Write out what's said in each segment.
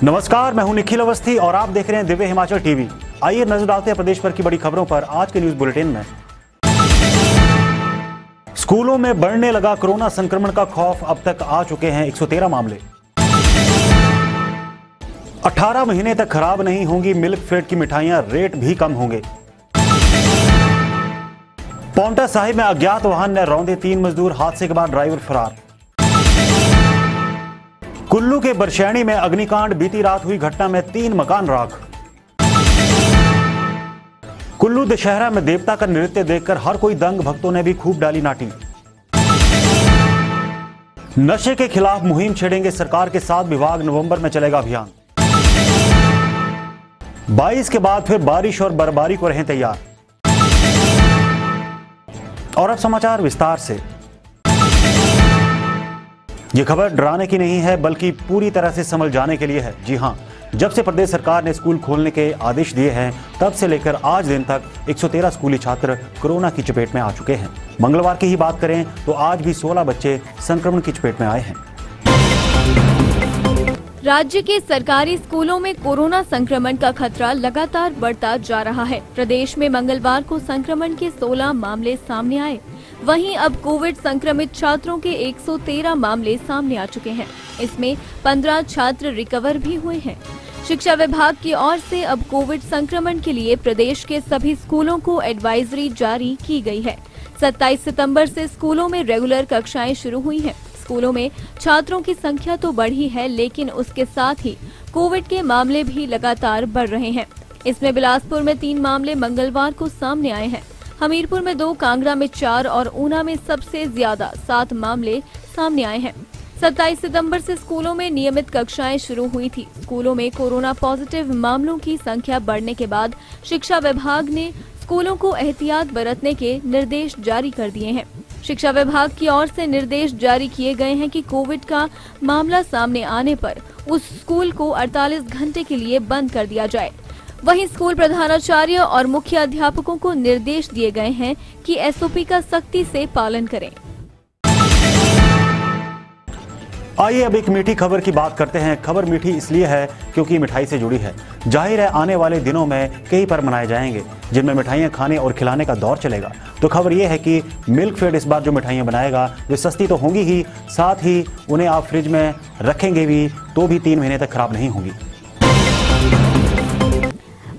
नमस्कार, मैं हूं निखिल अवस्थी और आप देख रहे हैं दिव्य हिमाचल टीवी। आइए नजर डालते हैं प्रदेश भर की बड़ी खबरों पर आज के न्यूज बुलेटिन में। स्कूलों में बढ़ने लगा कोरोना संक्रमण का खौफ, अब तक आ चुके हैं 113 मामले। 18 महीने तक खराब नहीं होंगी मिल्क फेड की मिठाइयां, रेट भी कम होंगे। पांवटा साहिब में अज्ञात वाहन ने रौंदे 3 मजदूर, हादसे के बाद ड्राइवर फरार। कुल्लू के बरशैणी में अग्निकांड, बीती रात हुई घटना में 3 मकान राख। कुल्लू दशहरा में देवता का नृत्य देखकर हर कोई दंग, भक्तों ने भी खूब डाली नाटी। नशे के खिलाफ मुहिम छेड़ेंगे सरकार के 7 विभाग, नवंबर में चलेगा अभियान। 22 के बाद फिर बारिश और बर्फबारी को रहें तैयार। और अब समाचार विस्तार से। यह खबर डराने की नहीं है बल्कि पूरी तरह से संभल जाने के लिए है। जी हां, जब से प्रदेश सरकार ने स्कूल खोलने के आदेश दिए हैं तब से लेकर आज दिन तक 113 स्कूली छात्र कोरोना की चपेट में आ चुके हैं। मंगलवार की ही बात करें तो आज भी 16 बच्चे संक्रमण की चपेट में आए हैं। राज्य के सरकारी स्कूलों में कोरोना संक्रमण का खतरा लगातार बढ़ता जा रहा है। प्रदेश में मंगलवार को संक्रमण के 16 मामले सामने आए। वहीं अब कोविड संक्रमित छात्रों के 113 मामले सामने आ चुके हैं। इसमें 15 छात्र रिकवर भी हुए हैं। शिक्षा विभाग की ओर से अब कोविड संक्रमण के लिए प्रदेश के सभी स्कूलों को एडवाइजरी जारी की गई है। 27 सितंबर से स्कूलों में रेगुलर कक्षाएं शुरू हुई हैं। स्कूलों में छात्रों की संख्या तो बढ़ी है, लेकिन उसके साथ ही कोविड के मामले भी लगातार बढ़ रहे हैं। इसमें बिलासपुर में 3 मामले मंगलवार को सामने आए हैं। हमीरपुर में 2, कांगड़ा में 4 और ऊना में सबसे ज्यादा 7 मामले सामने आए हैं। 27 सितंबर से स्कूलों में नियमित कक्षाएं शुरू हुई थी। स्कूलों में कोरोना पॉजिटिव मामलों की संख्या बढ़ने के बाद शिक्षा विभाग ने स्कूलों को एहतियात बरतने के निर्देश जारी कर दिए हैं। शिक्षा विभाग की ओर से निर्देश जारी किए गए हैं कि कोविड का मामला सामने आने पर उस स्कूल को 48 घंटे के लिए बंद कर दिया जाए। वहीं स्कूल प्रधानाचार्य और मुख्य अध्यापकों को निर्देश दिए गए हैं कि एसओपी का सख्ती से पालन करें। आइए अब एक मीठी खबर की बात करते हैं। खबर मीठी इसलिए है क्योंकि मिठाई से जुड़ी है। जाहिर है आने वाले दिनों में कई पर्व मनाए जाएंगे जिनमें मिठाइयां खाने और खिलाने का दौर चलेगा। तो खबर यह है कि मिल्क फेड इस बार जो मिठाइयां बनाएगा वे सस्ती तो होंगी ही, साथ ही उन्हें आप फ्रिज में रखेंगे भी तो भी 3 महीने तक खराब नहीं होंगी।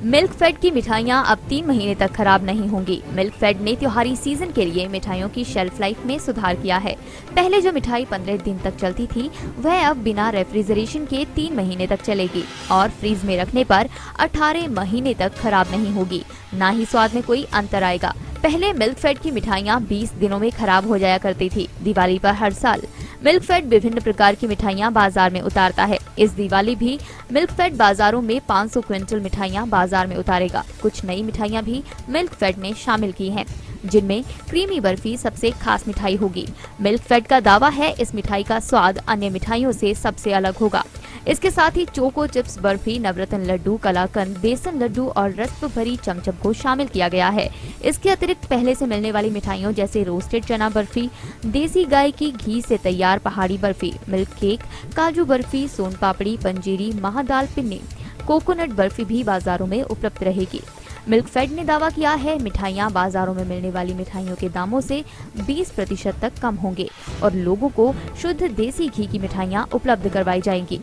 मिल्क फेड की मिठाइयां अब 3 महीने तक खराब नहीं होंगी। मिल्क फेड ने त्योहारी सीजन के लिए मिठाइयों की शेल्फ लाइफ में सुधार किया है। पहले जो मिठाई 15 दिन तक चलती थी वह अब बिना रेफ्रिजरेशन के 3 महीने तक चलेगी और फ्रीज में रखने पर 18 महीने तक खराब नहीं होगी। ना ही स्वाद में कोई अंतर आएगा। पहले मिल्क फेड की मिठाइयां 20 दिनों में खराब हो जाया करती थी। दिवाली पर हर साल मिल्क फेड विभिन्न प्रकार की मिठाइयां बाजार में उतारता है। इस दिवाली भी मिल्क फेड बाजारों में 500 क्विंटल मिठाइयां बाजार में उतारेगा। कुछ नई मिठाइयां भी मिल्क फेड ने शामिल की हैं, जिनमें क्रीमी बर्फी सबसे खास मिठाई होगी। मिल्क फेड का दावा है इस मिठाई का स्वाद अन्य मिठाइयों से सबसे अलग होगा। इसके साथ ही चोको चिप्स बर्फी, नवरत्न लड्डू, कलाकंद, बेसन लड्डू और रस भरी चमचम को शामिल किया गया है। इसके अतिरिक्त पहले से मिलने वाली मिठाइयों जैसे रोस्टेड चना बर्फी, देसी गाय की घी से तैयार पहाड़ी बर्फी, मिल्क केक, काजू बर्फी, सोन पापड़ी, पंजीरी, महादाल पिन्नी, कोकोनट बर्फी भी बाजारों में उपलब्ध रहेगी। मिल्क फेड ने दावा किया है मिठाइयां बाजारों में मिलने वाली मिठाइयों के दामों से 20% तक कम होंगे और लोगों को शुद्ध देसी घी की मिठाइयां उपलब्ध करवाई जाएंगी।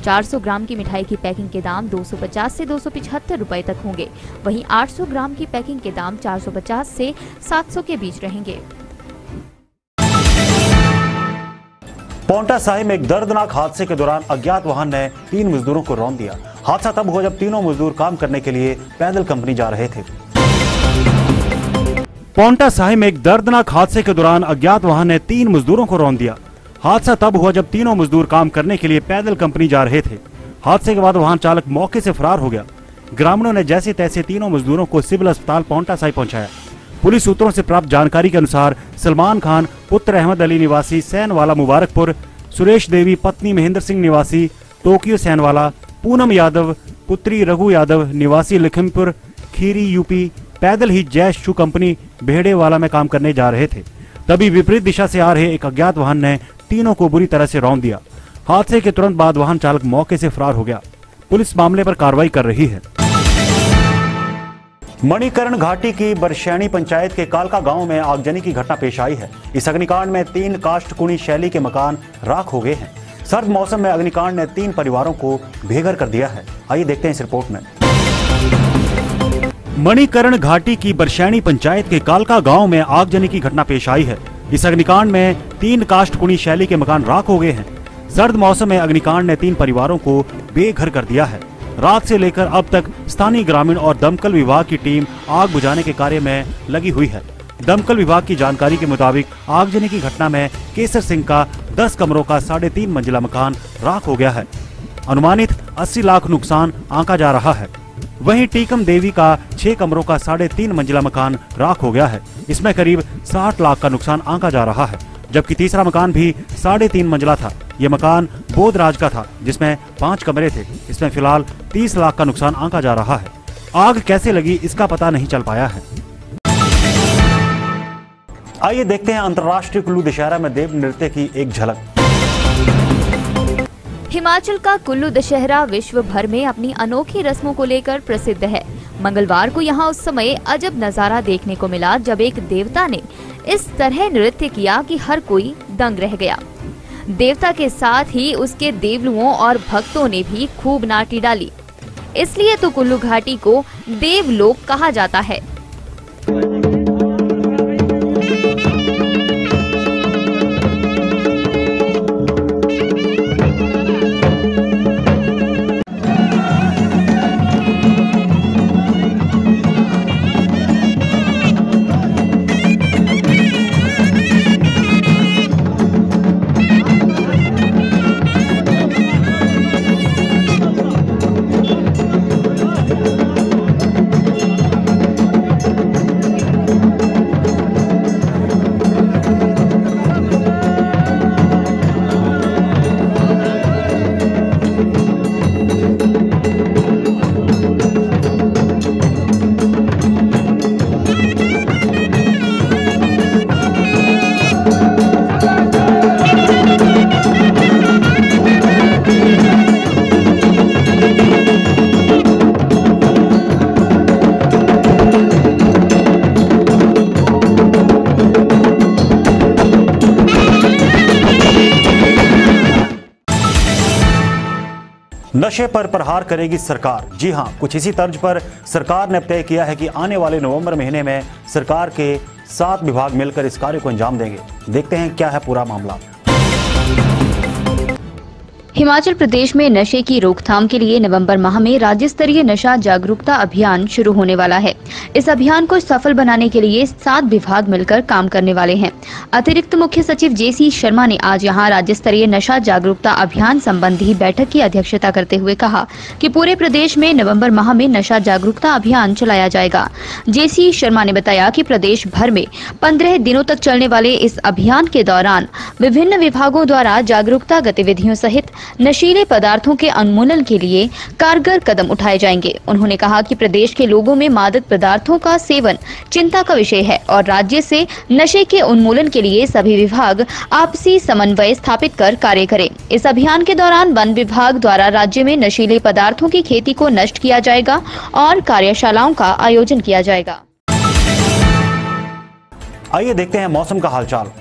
400 ग्राम की मिठाई की पैकिंग के दाम 250 से 275 रुपए तक होंगे। वहीं 800 ग्राम की पैकिंग के दाम 450 से 700 के बीच रहेंगे। पांवटा साहिब में एक दर्दनाक हादसे के दौरान अज्ञात वाहन ने 3 मजदूरों को रौंद दिया। हादसा तब हुआ जब तीनों मजदूर काम करने के लिए पैदल कंपनी जा रहे थे। पांवटा साहिब में एक दर्दनाक हादसे के दौरान अज्ञात वाहन ने 3 मजदूरों को रौंद दिया। हादसा तब हुआ जब तीनों मजदूर काम करने के लिए पैदल कंपनी जा रहे थे। हादसे के बाद वाहन चालक मौके से फरार हो गया। ग्रामीणों ने जैसे तैसे तीनों मजदूरों को सिविल अस्पताल पांवटा साहिब पहुंचाया। पुलिस सूत्रों से प्राप्त जानकारी के अनुसार सलमान खान पुत्र अहमद अली निवासी सैनवाला मुबारकपुर, सुरेश देवी पत्नी महेंद्र सिंह निवासी टोक्यो सैनवाला, पूनम यादव पुत्री रघु यादव निवासी लखीमपुर खीरी यूपी पैदल ही जय शू कंपनी भेड़ेवाला में काम करने जा रहे थे। तभी विपरीत दिशा से आ रहे एक अज्ञात वाहन ने तीनों को बुरी तरह से रौंद दिया। हादसे के तुरंत बाद वाहन चालक मौके से फरार हो गया। पुलिस मामले पर कार्रवाई कर रही है। मणिकर्ण घाटी की बरशैनी पंचायत के कालका गांव में आगजनी की घटना पेश आई है। इस अग्निकांड में 3 काष्ठकुणी शैली के मकान राख हो गए हैं। सर्द मौसम में अग्निकांड ने 3 परिवारों को बेघर कर दिया है। आइए देखते हैं इस रिपोर्ट में। मणिकर्ण घाटी की बरशैनी पंचायत के कालका गांव में आगजनी की घटना पेश आई है। इस अग्निकांड में 3 काष्ठकुणी शैली के मकान राख हो गए हैं। सर्द मौसम में अग्निकांड ने 3 परिवारों को बेघर कर दिया है। रात से लेकर अब तक स्थानीय ग्रामीण और दमकल विभाग की टीम आग बुझाने के कार्य में लगी हुई है। दमकल विभाग की जानकारी के मुताबिक आगजनी की घटना में केसर सिंह का 10 कमरों का 3.5 मंजिला मकान राख हो गया है। अनुमानित 80 लाख नुकसान आंका जा रहा है। वहीं टीकम देवी का 6 कमरों का 3.5 मंजिला मकान राख हो गया है। इसमें करीब 60 लाख का नुकसान आंका जा रहा है, जबकि तीसरा मकान भी 3.5 मंजिला था। ये मकान बोधराज का था, जिसमें 5 कमरे थे। इसमें फिलहाल 30 लाख का नुकसान आंका जा रहा है। आग कैसे लगी इसका पता नहीं चल पाया है। आइए देखते हैं अंतर्राष्ट्रीय कुल्लू दशहरा में देव नृत्य की एक झलक। हिमाचल का कुल्लू दशहरा विश्व भर में अपनी अनोखी रस्मों को लेकर प्रसिद्ध है। मंगलवार को यहाँ उस समय अजब नजारा देखने को मिला जब एक देवता ने इस तरह नृत्य किया कि हर कोई दंग रह गया। देवता के साथ ही उसके देवलुओं और भक्तों ने भी खूब नाटी डाली। इसलिए तो कुल्लू घाटी को देवलोक कहा जाता है। नशे पर प्रहार करेगी सरकार। जी हां, कुछ इसी तर्ज पर सरकार ने तय किया है कि आने वाले नवंबर महीने में सरकार के 7 विभाग मिलकर इस कार्य को अंजाम देंगे। देखते हैं क्या है पूरा मामला। हिमाचल प्रदेश में नशे की रोकथाम के लिए नवंबर माह में राज्य स्तरीय नशा जागरूकता अभियान शुरू होने वाला है। इस अभियान को सफल बनाने के लिए 7 विभाग मिलकर काम करने वाले हैं। अतिरिक्त मुख्य सचिव जेसी शर्मा ने आज यहां राज्य स्तरीय नशा जागरूकता अभियान संबंधी बैठक की अध्यक्षता करते हुए कहा कि पूरे प्रदेश में नवंबर माह में नशा जागरूकता अभियान चलाया जाएगा। जेसी शर्मा ने बताया कि प्रदेश भर में 15 दिनों तक चलने वाले इस अभियान के दौरान विभिन्न विभागों द्वारा जागरूकता गतिविधियों सहित नशीले पदार्थों के उन्मूलन के लिए कारगर कदम उठाए जाएंगे। उन्होंने कहा कि प्रदेश के लोगों में मादक पदार्थों का सेवन चिंता का विषय है और राज्य से नशे के उन्मूलन के लिए सभी विभाग आपसी समन्वय स्थापित कर कार्य करें। इस अभियान के दौरान वन विभाग द्वारा राज्य में नशीले पदार्थों की खेती को नष्ट किया जाएगा और कार्यशालाओं का आयोजन किया जाएगा। आइए देखते हैं मौसम का हालचाल।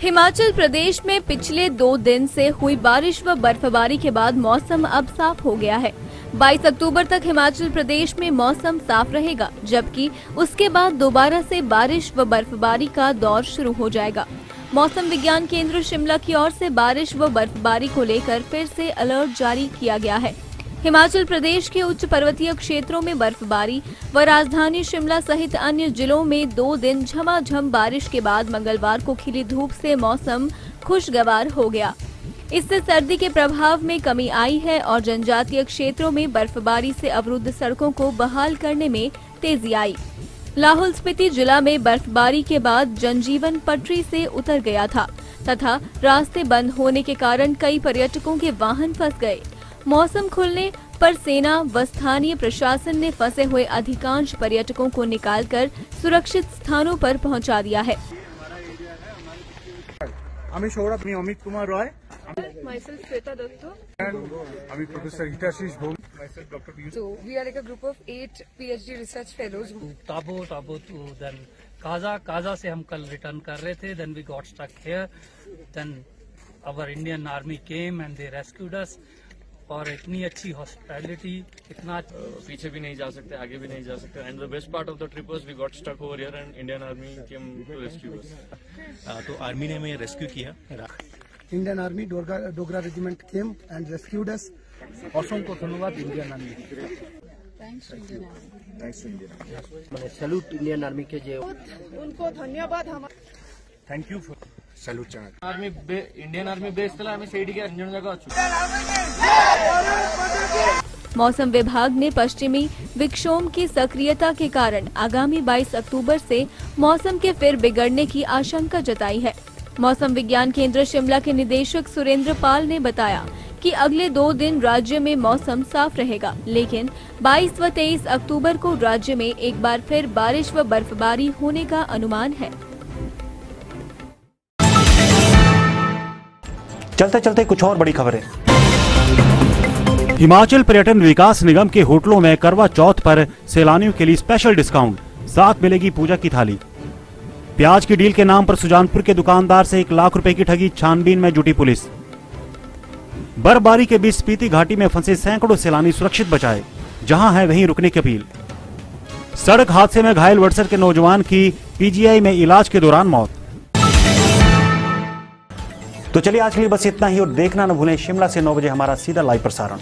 हिमाचल प्रदेश में पिछले 2 दिन से हुई बारिश व बर्फबारी के बाद मौसम अब साफ हो गया है। 22 अक्टूबर तक हिमाचल प्रदेश में मौसम साफ रहेगा, जबकि उसके बाद दोबारा से बारिश व बर्फबारी का दौर शुरू हो जाएगा। मौसम विज्ञान केंद्र शिमला की ओर से बारिश व बर्फबारी को लेकर फिर से अलर्ट जारी किया गया है। हिमाचल प्रदेश के उच्च पर्वतीय क्षेत्रों में बर्फबारी व राजधानी शिमला सहित अन्य जिलों में 2 दिन झमाझम बारिश के बाद मंगलवार को खिली धूप से मौसम खुशगवार हो गया। इससे सर्दी के प्रभाव में कमी आई है और जनजातीय क्षेत्रों में बर्फबारी से अवरुद्ध सड़कों को बहाल करने में तेजी आई। लाहौल स्पीति जिला में बर्फबारी के बाद जनजीवन पटरी से उतर गया था तथा रास्ते बंद होने के कारण कई पर्यटकों के वाहन फंस गए। मौसम खुलने पर सेना व स्थानीय प्रशासन ने फंसे हुए अधिकांश पर्यटकों को निकालकर सुरक्षित स्थानों पर पहुंचा दिया है। আমি সৌরভ, আমি অমিত কুমার রয়। myself Shweta Datto. I'm Professor Hitashish Bhom. Myself Dr. Piyush. So we are like a group of 8 PhD research fellows. Tabo to then Kaza से हम कल रिटर्न कर रहे थे. Then we got stuck here. Then our Indian Army came and they rescued us. और इतनी अच्छी hospitality, इतना पीछे भी नहीं जा सकते, आगे भी नहीं जा सकते. And the best part of the trip was we got stuck over here and Indian army came to rescue us. तो आर्मी ने हमें रेस्क्यू किया. Indian army Dogra regiment came and rescued us. असंख्य धन्यवाद Indian army. Thanks Indian army. Salute Indian army के जो उनको धन्यवाद. हम Thank you for salute. Army Indian army base तला हमें सेडी के अंजन जगह मौसम विभाग ने पश्चिमी विक्षोभ की सक्रियता के कारण आगामी 22 अक्टूबर से मौसम के फिर बिगड़ने की आशंका जताई है. मौसम विज्ञान केंद्र शिमला के निदेशक सुरेंद्र पाल ने बताया कि अगले 2 दिन राज्य में मौसम साफ रहेगा, लेकिन 22 व 23 अक्टूबर को राज्य में एक बार फिर बारिश व बर्फबारी होने का अनुमान है. चलते चलते कुछ और बड़ी खबरें. हिमाचल पर्यटन विकास निगम के होटलों में करवा चौथ पर सैलानियों के लिए स्पेशल डिस्काउंट, साथ मिलेगी पूजा की थाली. प्याज की डील के नाम पर सुजानपुर के दुकानदार से 1 लाख रुपए की ठगी, छानबीन में जुटी पुलिस. बर्फबारी के बीच स्पीति घाटी में फंसे सैकड़ों सैलानी सुरक्षित बचाए, जहां है वहीं रुकने की अपील. सड़क हादसे में घायल वडसर के नौजवान की पीजीआई में इलाज के दौरान मौत. तो चलिए आज के लिए बस इतना ही और देखना न भूलें शिमला से 9 बजे हमारा सीधा लाइव प्रसारण.